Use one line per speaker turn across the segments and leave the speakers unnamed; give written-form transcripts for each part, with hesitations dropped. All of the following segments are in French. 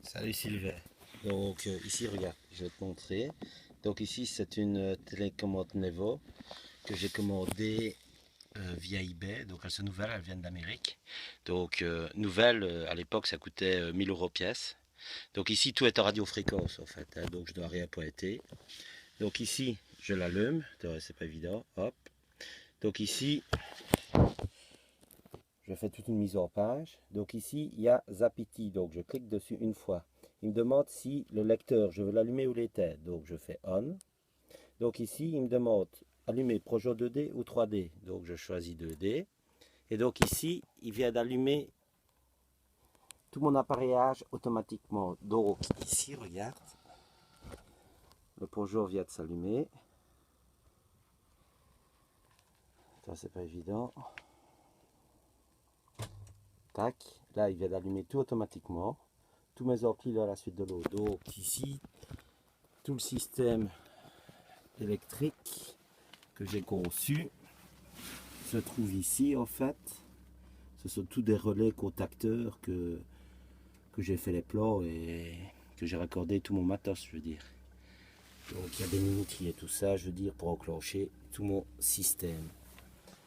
Salut Sylvain. Donc ici regarde, je vais te montrer. Donc ici c'est une télécommande Nevo que j'ai commandée via eBay. Donc elles sont nouvelles, elles viennent d'Amérique. Donc nouvelles, à l'époque ça coûtait 1000 euros pièce. Donc ici tout est en radiofréquence en fait, hein, donc je dois rien pointer. Donc ici je l'allume, c'est pas évident, hop. Donc ici je fais toute une mise en page. Donc ici, il y a Zapiti. Donc je clique dessus une fois. Il me demande si le lecteur, je veux l'allumer ou l'éteindre. Donc je fais On. Donc ici, il me demande allumer projet 2D ou 3D. Donc je choisis 2D. Et donc ici, il vient d'allumer tout mon appareillage automatiquement. Donc ici, regarde. Le projet vient de s'allumer. Ça, c'est pas évident. Tac. Là, il vient d'allumer tout automatiquement. Tous mes amplis à la suite de l'eau. Donc ici, tout le système électrique que j'ai conçu se trouve ici en fait. Ce sont tous des relais contacteurs que j'ai fait les plans et que j'ai raccordé tout mon matos, je veux dire. Donc il y a des minuteries et tout ça, je veux dire, pour enclencher tout mon système.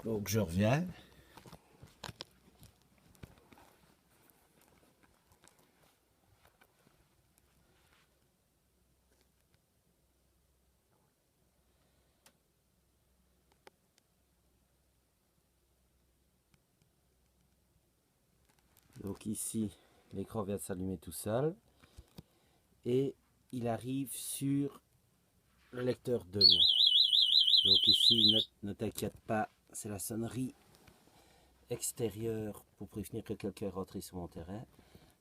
Donc je reviens. Donc ici, l'écran vient de s'allumer tout seul. Et il arrive sur le lecteur DUN. Donc ici, ne t'inquiète pas, c'est la sonnerie extérieure pour prévenir que quelqu'un est rentré sur mon terrain.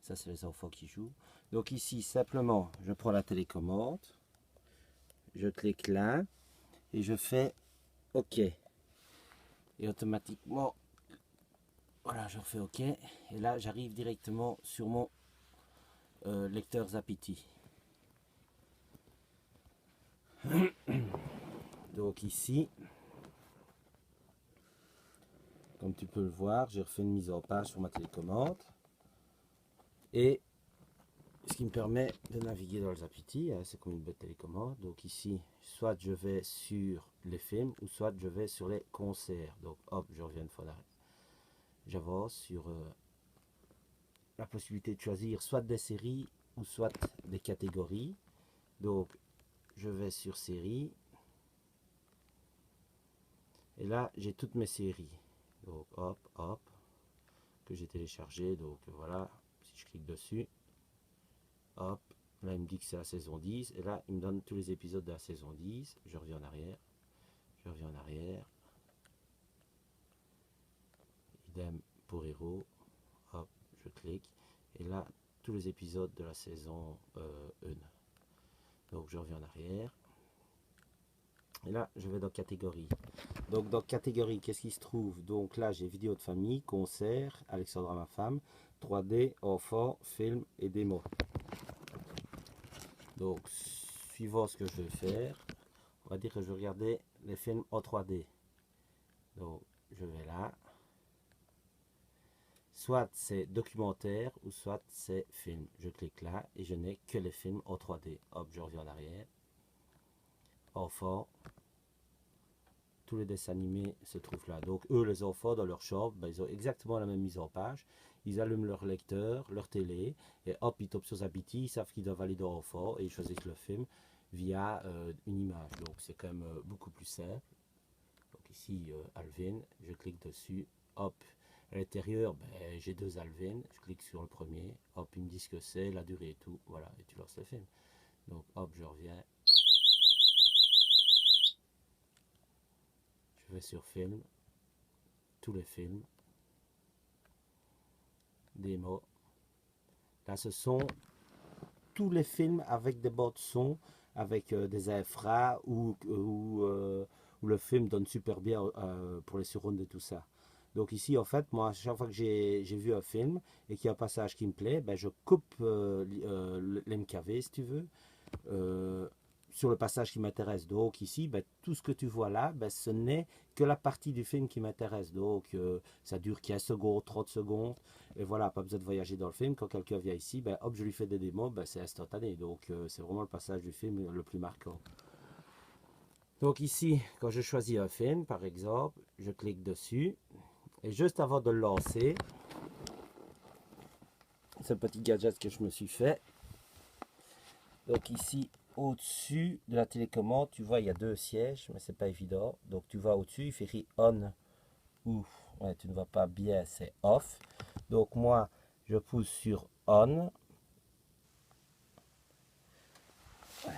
Ça, c'est les enfants qui jouent. Donc ici, simplement, je prends la télécommande, je clique là et je fais OK. Et automatiquement, voilà, je refais OK. Et là, j'arrive directement sur mon lecteur Zapiti. Donc ici, comme tu peux le voir, j'ai refait une mise en page sur ma télécommande. Et ce qui me permet de naviguer dans le Zapiti, hein, c'est comme une bête télécommande. Donc ici, soit je vais sur les films, ou soit je vais sur les concerts. Donc hop, je reviens une fois d'arrêt. J'avance sur la possibilité de choisir soit des séries, ou soit des catégories. Donc je vais sur séries. Et là, j'ai toutes mes séries. Donc hop, hop, que j'ai téléchargé. Donc voilà, si je clique dessus, hop, là il me dit que c'est la saison 10. Et là, il me donne tous les épisodes de la saison 10. Je reviens en arrière. Je reviens en arrière. Idem pour Hero. Hop, je clique. Et là, tous les épisodes de la saison 1. Donc je reviens en arrière. Et là, je vais dans catégorie. Donc dans catégorie, qu'est-ce qui se trouve? Donc là, j'ai vidéo de famille, concert, Alexandra ma femme, 3D, enfant, film et démo. Donc, suivant ce que je vais faire, on va dire que je vais regarder les films en 3D. Donc, je vais là. Soit c'est documentaire ou soit c'est film. Je clique là et je n'ai que les films en 3D. Hop, je reviens en arrière. Enfant. Tous les dessins animés se trouvent là. Donc eux, les enfants, dans leur chambre, ben, ils ont exactement la même mise en page. Ils allument leur lecteur, leur télé, et hop, ils tombent sur Zapiti, ils savent qu'ils doivent aller dans Enfant, et ils choisissent le film via une image. Donc c'est quand même beaucoup plus simple. Donc ici, Alvin, je clique dessus, hop. À l'intérieur, ben, j'ai deux Alvin, je clique sur le premier, hop, ils me disent ce que c'est, la durée et tout, voilà, et tu lances le film. Donc hop, je reviens, je vais sur film, tous les films, démo. Là, ce sont tous les films avec des bords de son, avec des infras, où le film donne super bien pour les surrounds et tout ça. Donc ici, en fait, moi, à chaque fois que j'ai vu un film et qu'il y a un passage qui me plaît, ben, je coupe l'MKV, si tu veux, sur le passage qui m'intéresse. Donc ici, ben, tout ce que tu vois là, ben, ce n'est que la partie du film qui m'intéresse. Donc ça dure 15 secondes, 30 secondes. Et voilà, pas besoin de voyager dans le film. Quand quelqu'un vient ici, ben, hop, je lui fais des démos, ben, c'est instantané. Donc c'est vraiment le passage du film le plus marquant. Donc ici, quand je choisis un film, par exemple, je clique dessus. Et juste avant de le lancer, ce petit gadget que je me suis fait. Donc ici, au-dessus de la télécommande, tu vois, il y a deux sièges, mais c'est pas évident. Donc tu vas au-dessus, il fait écrit on ou, ouais, tu ne vois pas bien, c'est off. Donc moi, je pousse sur on. Il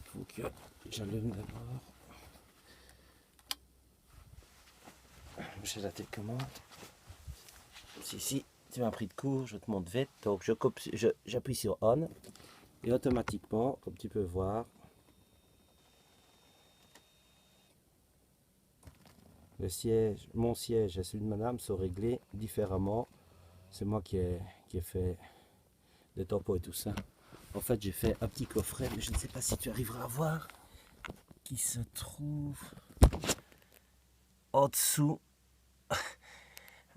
faut que j'allume d'abord. J'ai la télécommande. Si, tu m'as pris de court, je te montre vite. Donc j'appuie sur on et automatiquement, comme tu peux voir, le siège, mon siège et celui de madame sont réglés différemment. C'est moi qui ai fait des tampons et tout ça. En fait, j'ai fait un petit coffret, mais je ne sais pas si tu arriveras à voir, qui se trouve en dessous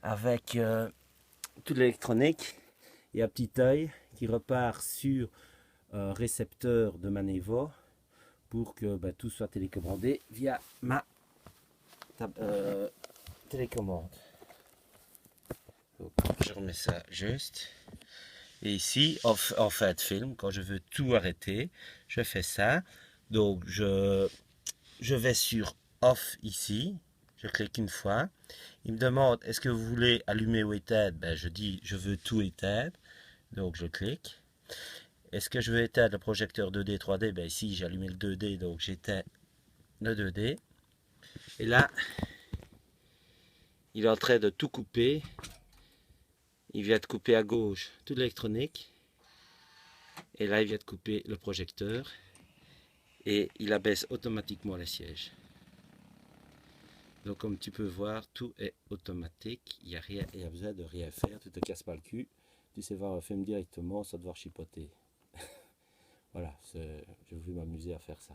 avec toute l'électronique et un petit œil qui repart sur un récepteur de Manevo pour que ben, tout soit télécommandé via ma télécommande. Donc, je remets ça juste. Et ici, en fait, film, quand je veux tout arrêter, je fais ça. Donc, je vais sur Off ici. Je clique une fois. Il me demande, est-ce que vous voulez allumer ou éteindre? Ben, je dis, je veux tout éteindre. Donc, je clique. Est-ce que je veux éteindre le projecteur 2D, 3D? Ben, ici, j'ai allumé le 2D, donc j'éteins le 2D. Et là, il est en train de tout couper. Il vient de couper à gauche toute l'électronique. Et là, il vient de couper le projecteur. Et il abaisse automatiquement les sièges. Donc comme tu peux voir, tout est automatique. Il n'y a besoin de rien faire. Tu ne te casses pas le cul. Tu sais voir un film directement sans devoir chipoter. Voilà, j'ai voulu m'amuser à faire ça.